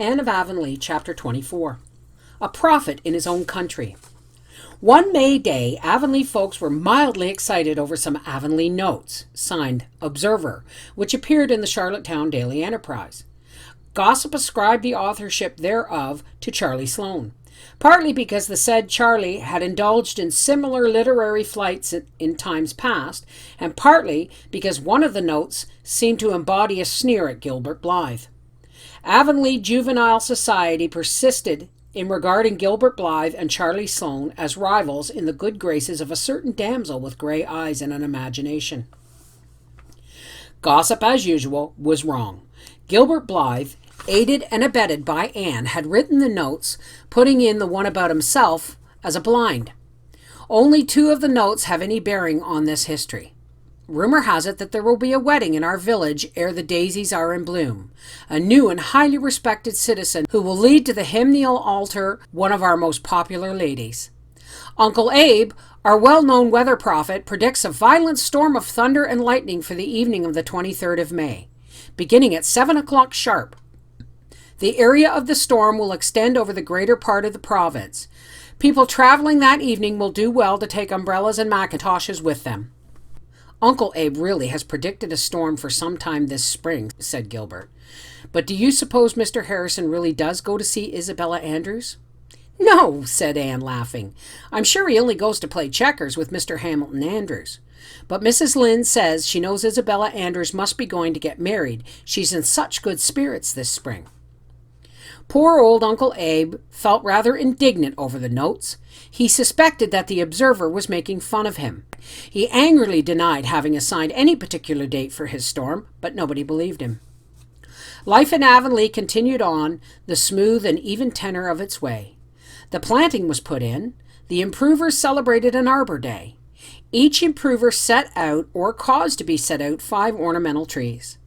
Anne of Avonlea, Chapter 24. A Prophet in His Own Country. One May day, Avonlea folks were mildly excited over some Avonlea notes, signed Observer, which appeared in the Charlottetown Daily Enterprise. Gossip ascribed the authorship thereof to Charlie Sloane, partly because the said Charlie had indulged in similar literary flights in times past, and partly because one of the notes seemed to embody a sneer at Gilbert Blythe. Avonlea Juvenile Society persisted in regarding Gilbert Blythe and Charlie Sloane as rivals in the good graces of a certain damsel with grey eyes and an imagination. Gossip, as usual, was wrong. Gilbert Blythe, aided and abetted by Anne, had written the notes, putting in the one about himself as a blind. Only 2 of the notes have any bearing on this history. Rumor has it that there will be a wedding in our village ere the daisies are in bloom. A new and highly respected citizen who will lead to the hymeneal altar one of our most popular ladies. Uncle Abe, our well-known weather prophet, predicts a violent storm of thunder and lightning for the evening of the 23rd of May, beginning at 7 o'clock sharp. The area of the storm will extend over the greater part of the province. People traveling that evening will do well to take umbrellas and mackintoshes with them. Uncle Abe really has predicted a storm for some time this spring, said Gilbert. But do you suppose Mr. Harrison really does go to see Isabella Andrews? No, said Anne, laughing. I'm sure he only goes to play checkers with Mr. Hamilton Andrews. But Mrs. Lynde says she knows Isabella Andrews must be going to get married. She's in such good spirits this spring. Poor old Uncle Abe felt rather indignant over the notes. He suspected that the Observer was making fun of him. He angrily denied having assigned any particular date for his storm, but nobody believed him. Life in Avonlea continued on the smooth and even tenor of its way. The planting was put in. The improvers celebrated an Arbor Day. Each improver set out, or caused to be set out, 5 ornamental trees.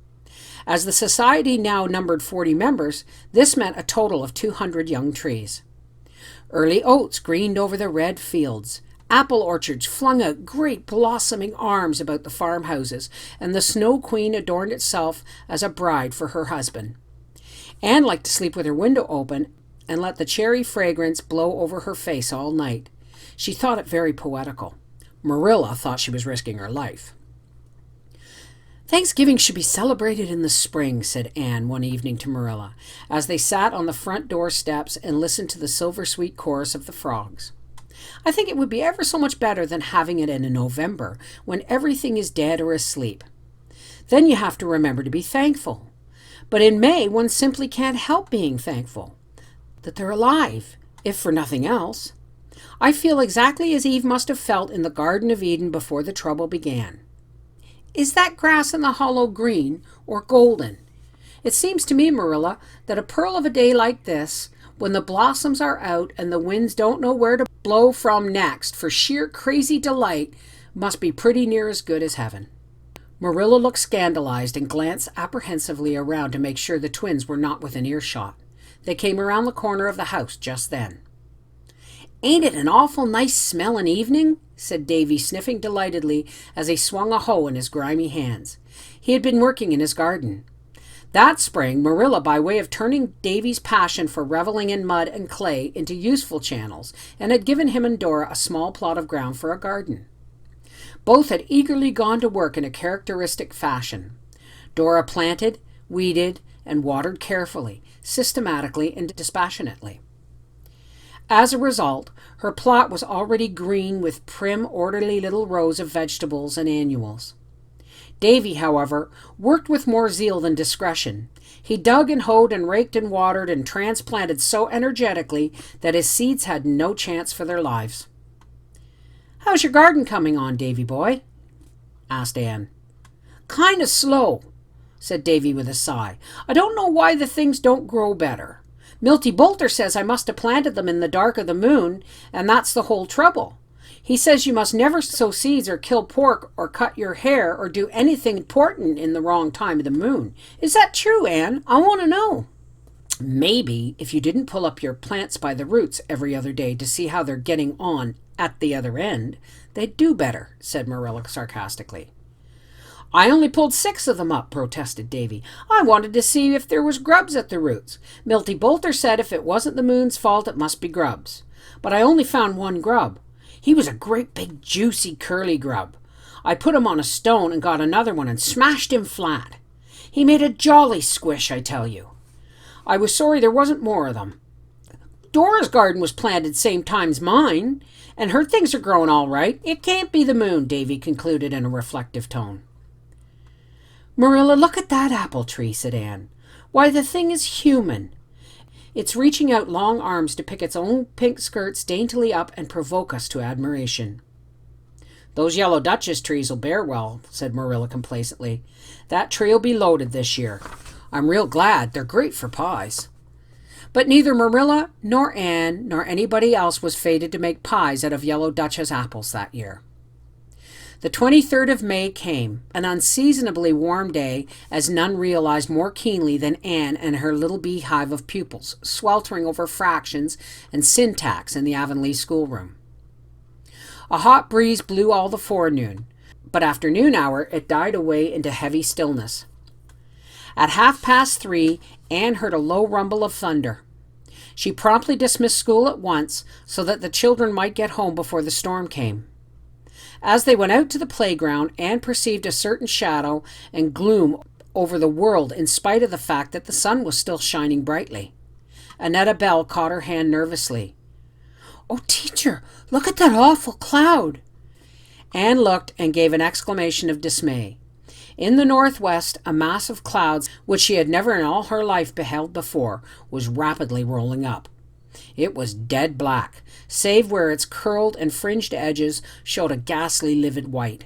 As the society now numbered 40 members, this meant a total of 200 young trees. Early oats greened over the red fields. Apple orchards flung out great blossoming arms about the farmhouses, and the Snow Queen adorned itself as a bride for her husband. Anne liked to sleep with her window open and let the cherry fragrance blow over her face all night. She thought it very poetical. Marilla thought she was risking her life. Thanksgiving should be celebrated in the spring, said Anne one evening to Marilla, as they sat on the front door steps and listened to the silver-sweet chorus of the frogs. I think it would be ever so much better than having it in November, when everything is dead or asleep. Then you have to remember to be thankful. But in May, one simply can't help being thankful that they're alive, if for nothing else. I feel exactly as Eve must have felt in the Garden of Eden before the trouble began. Is that grass in the hollow green or golden? It seems to me, Marilla, that a pearl of a day like this, when the blossoms are out and the winds don't know where to blow from next for sheer crazy delight, must be pretty near as good as heaven. Marilla looked scandalized and glanced apprehensively around to make sure the twins were not within earshot. They came around the corner of the house just then. Ain't it an awful nice smelling evening? Said Davy, sniffing delightedly as he swung a hoe in his grimy hands. He had been working in his garden. That spring, Marilla, by way of turning Davy's passion for reveling in mud and clay into useful channels, and had given him and Dora a small plot of ground for a garden. Both had eagerly gone to work in a characteristic fashion. Dora planted, weeded, and watered carefully, systematically, and dispassionately. As a result, her plot was already green with prim, orderly little rows of vegetables and annuals. Davy, however, worked with more zeal than discretion. He dug and hoed and raked and watered and transplanted so energetically that his seeds had no chance for their lives. "How's your garden coming on, Davy boy?" asked Anne. "Kind of slow," said Davy with a sigh. "I don't know why the things don't grow better. Milty Boulter says I must have planted them in the dark of the moon, and that's the whole trouble. He says you must never sow seeds or kill pork or cut your hair or do anything important in the wrong time of the moon. Is that true, Anne? I want to know." "Maybe if you didn't pull up your plants by the roots every other day to see how they're getting on at the other end, they'd do better," said Marilla sarcastically. I only pulled 6 of them up, protested Davy. I wanted to see if there was grubs at the roots. Milty Boulter said if it wasn't the moon's fault, it must be grubs. But I only found 1 grub. He was a great big juicy curly grub. I put him on a stone and got another one and smashed him flat. He made a jolly squish, I tell you. I was sorry there wasn't more of them. Dora's garden was planted same time as mine, and her things are growing all right. It can't be the moon, Davy concluded in a reflective tone. Marilla, look at that apple tree, said Anne. Why, the thing is human. It's reaching out long arms to pick its own pink skirts daintily up and provoke us to admiration. Those yellow Duchess trees will bear well, said Marilla complacently. That tree'll be loaded this year. I'm real glad. They're great for pies. But neither Marilla nor Anne nor anybody else was fated to make pies out of yellow Duchess apples that year. The 23rd of May came, an unseasonably warm day, as none realized more keenly than Anne and her little beehive of pupils, sweltering over fractions and syntax in the Avonlea schoolroom. A hot breeze blew all the forenoon, but after noon hour it died away into heavy stillness. At 3:30, Anne heard a low rumble of thunder. She promptly dismissed school at once so that the children might get home before the storm came. As they went out to the playground, Anne perceived a certain shadow and gloom over the world in spite of the fact that the sun was still shining brightly. Annetta Bell caught her hand nervously. "Oh, teacher, look at that awful cloud." Anne looked and gave an exclamation of dismay. In the northwest, a mass of clouds, which she had never in all her life beheld before, was rapidly rolling up. It was dead black, save where its curled and fringed edges showed a ghastly livid white.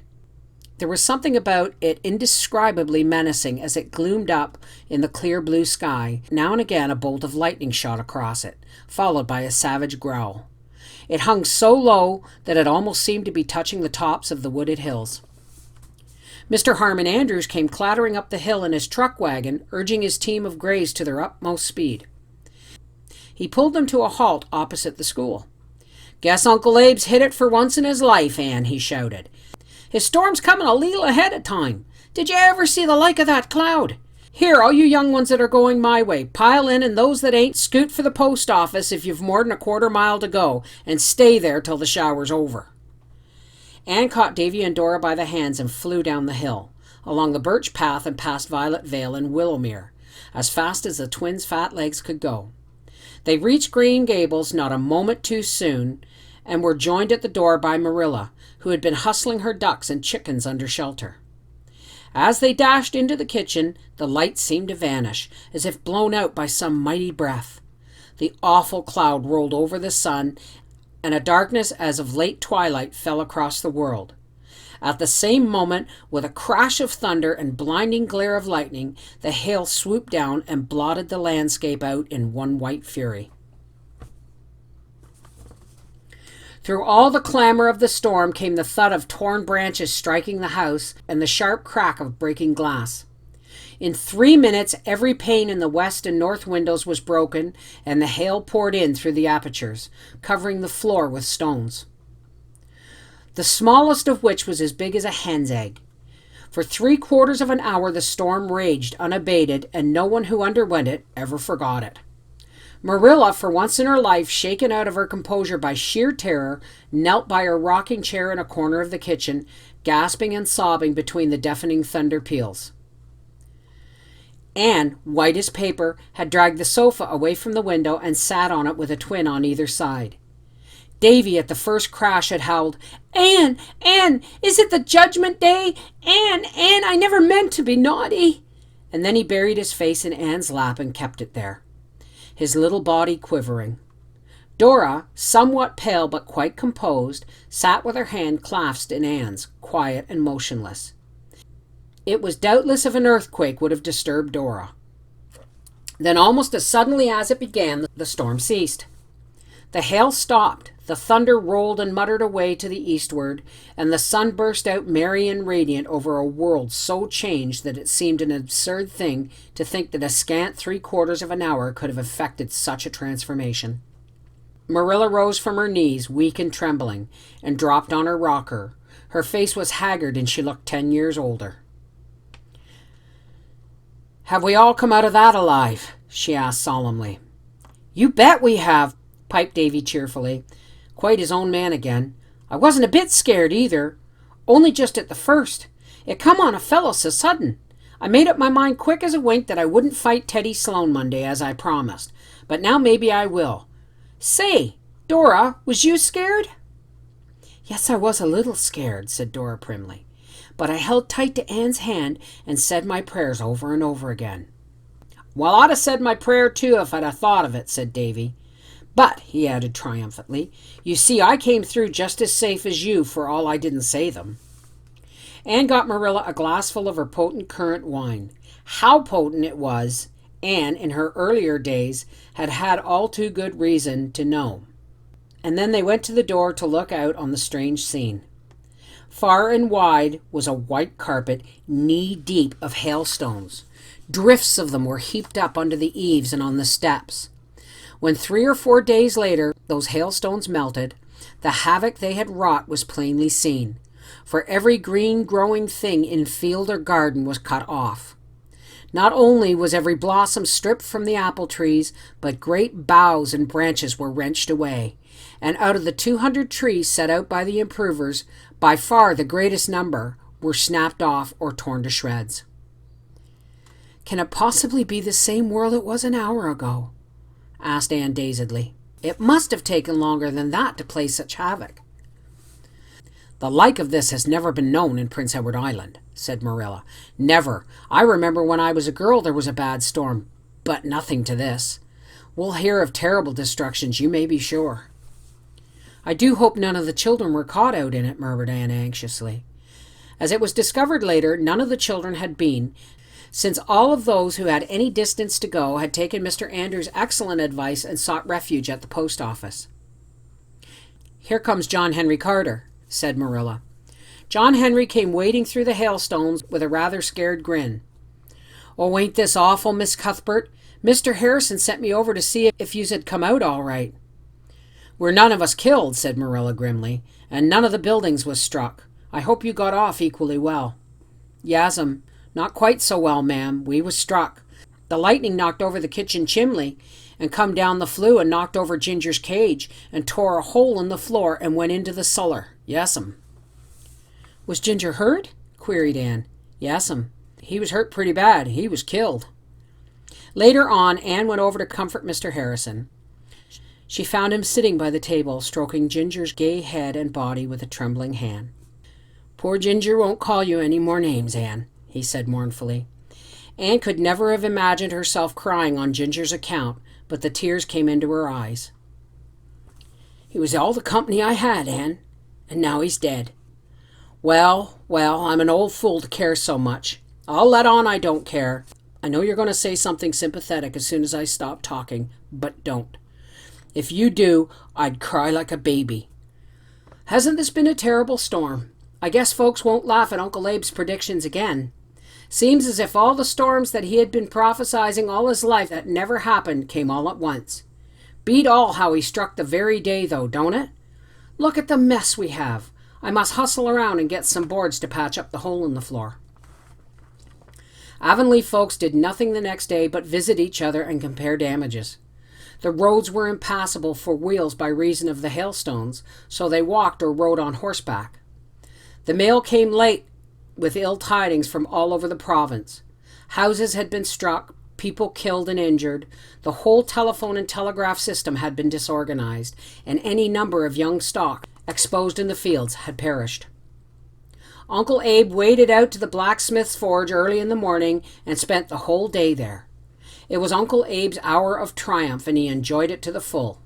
There was something about it indescribably menacing as it gloomed up in the clear blue sky. Now and again a bolt of lightning shot across it, followed by a savage growl. It hung so low that it almost seemed to be touching the tops of the wooded hills. Mr. Harmon Andrews came clattering up the hill in his truck wagon, urging his team of greys to their utmost speed. He pulled them to a halt opposite the school. "Guess Uncle Abe's hit it for once in his life, Anne," he shouted. "His storm's coming a leetle ahead of time. Did you ever see the like of that cloud? Here, all you young ones that are going my way, pile in, and those that ain't, scoot for the post office if you've more than a quarter mile to go, and stay there till the shower's over." Anne caught Davy and Dora by the hands and flew down the hill, along the birch path and past Violet Vale and Willowmere, as fast as the twins' fat legs could go. They reached Green Gables not a moment too soon, and were joined at the door by Marilla, who had been hustling her ducks and chickens under shelter. As they dashed into the kitchen, the lights seemed to vanish, as if blown out by some mighty breath. The awful cloud rolled over the sun, and a darkness as of late twilight fell across the world. At the same moment, with a crash of thunder and blinding glare of lightning, the hail swooped down and blotted the landscape out in one white fury. Through all the clamor of the storm came the thud of torn branches striking the house and the sharp crack of breaking glass. In 3 minutes, every pane in the west and north windows was broken, and the hail poured in through the apertures, covering the floor with stones, the smallest of which was as big as a hen's egg. For 3/4 of an hour the storm raged unabated, and no one who underwent it ever forgot it. Marilla, for once in her life shaken out of her composure by sheer terror, knelt by her rocking chair in a corner of the kitchen, gasping and sobbing between the deafening thunder peals. Anne, white as paper, had dragged the sofa away from the window and sat on it with a twin on either side. Davy, at the first crash, had howled, "Anne, Anne, is it the judgment day? Anne, Anne, I never meant to be naughty." And then he buried his face in Anne's lap and kept it there, his little body quivering. Dora, somewhat pale but quite composed, sat with her hand clasped in Anne's, quiet and motionless. It was doubtless if an earthquake would have disturbed Dora. Then, almost as suddenly as it began, the storm ceased. The hail stopped, the thunder rolled and muttered away to the eastward, and the sun burst out merry and radiant over a world so changed that it seemed an absurd thing to think that a scant 3/4 of an hour could have effected such a transformation. Marilla rose from her knees, weak and trembling, and dropped on her rocker. Her face was haggard and she looked 10 years older. "Have we all come out of that alive?" she asked solemnly. "You bet we have," piped Davy cheerfully, quite his own man again. "I wasn't a bit scared either, only just at the first. It come on a fellow so sudden. I made up my mind quick as a wink that I wouldn't fight Teddy Sloan Monday as I promised, but now maybe I will. Say, Dora, was you scared?" "Yes, I was a little scared," said Dora primly, "but I held tight to Anne's hand and said my prayers over and over again." "Well, I'd have said my prayer too if I'd have thought of it," said Davy. "But," he added triumphantly, "you see I came through just as safe as you for all I didn't say them." Anne got Marilla a glassful of her potent currant wine. How potent it was, Anne, in her earlier days, had had all too good reason to know. And then they went to the door to look out on the strange scene. Far and wide was a white carpet, knee-deep of hailstones. Drifts of them were heaped up under the eaves and on the steps. When 3 or 4 days later those hailstones melted, the havoc they had wrought was plainly seen, for every green growing thing in field or garden was cut off. Not only was every blossom stripped from the apple trees, but great boughs and branches were wrenched away, and out of the 200 trees set out by the improvers, by far the greatest number were snapped off or torn to shreds. "Can it possibly be the same world it was an hour ago?" asked Anne dazedly. "It must have taken longer than that to play such havoc." "The like of this has never been known in Prince Edward Island," said Marilla. "Never. I remember when I was a girl there was a bad storm, but nothing to this. We'll hear of terrible destructions, you may be sure." "I do hope none of the children were caught out in it," murmured Anne anxiously. As it was discovered later, none of the children had been, since all of those who had any distance to go had taken Mr. Andrews' excellent advice and sought refuge at the post office. "Here comes John Henry Carter," said Marilla. John Henry came wading through the hailstones with a rather scared grin. "Oh, ain't this awful, Miss Cuthbert? Mr. Harrison sent me over to see if yous had come out all right." "We're none of us killed," said Marilla grimly, "and none of the buildings was struck. I hope you got off equally well." "Yas'm, not quite so well, ma'am. We was struck. The lightning knocked over the kitchen chimney and come down the flue and knocked over Ginger's cage and tore a hole in the floor and went into the cellar. Yes'm." "Was Ginger hurt?" queried Anne. "Yes'm. He was hurt pretty bad. He was killed." Later on, Anne went over to comfort Mr. Harrison. She found him sitting by the table, stroking Ginger's gay head and body with a trembling hand. "Poor Ginger won't call you any more names, Anne," he said mournfully. Anne could never have imagined herself crying on Ginger's account, but the tears came into her eyes. "He was all the company I had, Anne, and now he's dead. Well, I'm an old fool to care so much. I'll let on I don't care. I know you're going to say something sympathetic as soon as I stop talking, but don't. If you do, I'd cry like a baby. Hasn't this been a terrible storm? I guess folks won't laugh at Uncle Abe's predictions again. Seems as if all the storms that he had been prophesizing all his life that never happened came all at once. Beat all how he struck the very day, though, don't it? Look at the mess we have. I must hustle around and get some boards to patch up the hole in the floor." Avonlea folks did nothing the next day but visit each other and compare damages. The roads were impassable for wheels by reason of the hailstones, so they walked or rode on horseback. The mail came late with ill tidings from all over the province. Houses had been struck, people killed and injured, the whole telephone and telegraph system had been disorganized, and any number of young stock exposed in the fields had perished. Uncle Abe waded out to the blacksmith's forge early in the morning and spent the whole day there. It was Uncle Abe's hour of triumph, and he enjoyed it to the full.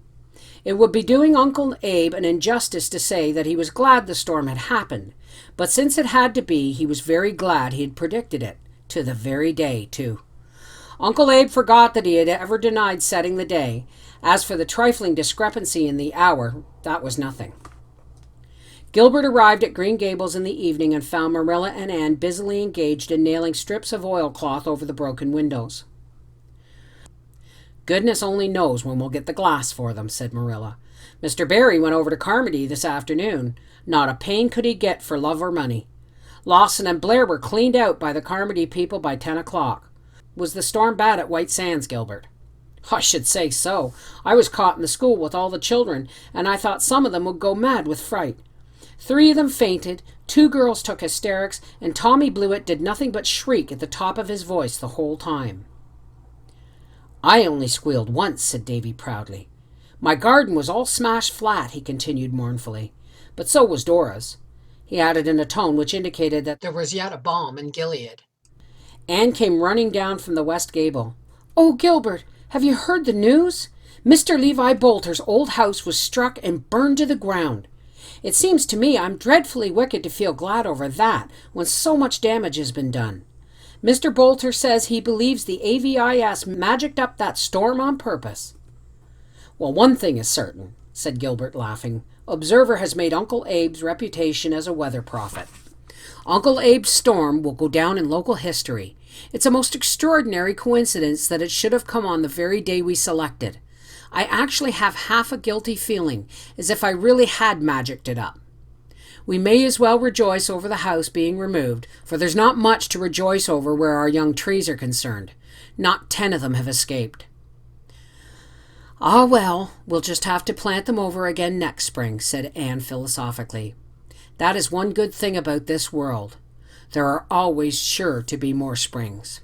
It would be doing Uncle Abe an injustice to say that he was glad the storm had happened, but since it had to be, he was very glad he had predicted it, to the very day, too. Uncle Abe forgot that he had ever denied setting the day. As for the trifling discrepancy in the hour, that was nothing. Gilbert arrived at Green Gables in the evening and found Marilla and Anne busily engaged in nailing strips of oilcloth over the broken windows. "Goodness only knows when we'll get the glass for them," said Marilla. "Mr. Barry went over to Carmody this afternoon. Not a pane could he get for love or money. Lawson and Blair were cleaned out by the Carmody people by 10 o'clock. Was the storm bad at White Sands, Gilbert? I should say so. I was caught in the school with all the children, and I thought some of them would go mad with fright. 3 of them fainted, 2 girls took hysterics, and Tommy Blewett did nothing but shriek at the top of his voice the whole time. I only squealed once, said Davy proudly. My garden was all smashed flat, he continued mournfully, but so was Dora's. He added in a tone which indicated that there was yet a balm in Gilead. Anne came running down from the west gable. Oh, Gilbert, have you heard the news? Mr. Levi Bolter's old house was struck and burned to the ground. It seems to me I'm dreadfully wicked to feel glad over that when so much damage has been done. Mr. Bolter says he believes the AVIS magicked up that storm on purpose. Well, one thing is certain, said Gilbert, laughing. Observer has made Uncle Abe's reputation as a weather prophet. Uncle Abe's storm will go down in local history. It's a most extraordinary coincidence that it should have come on the very day we selected. I actually have half a guilty feeling, as if I really had magicked it up. We may as well rejoice over the house being removed, for there's not much to rejoice over where our young trees are concerned. Not 10 of them have escaped. Ah, well, we'll just have to plant them over again next spring, said Anne philosophically. That is one good thing about this world. There are always sure to be more springs.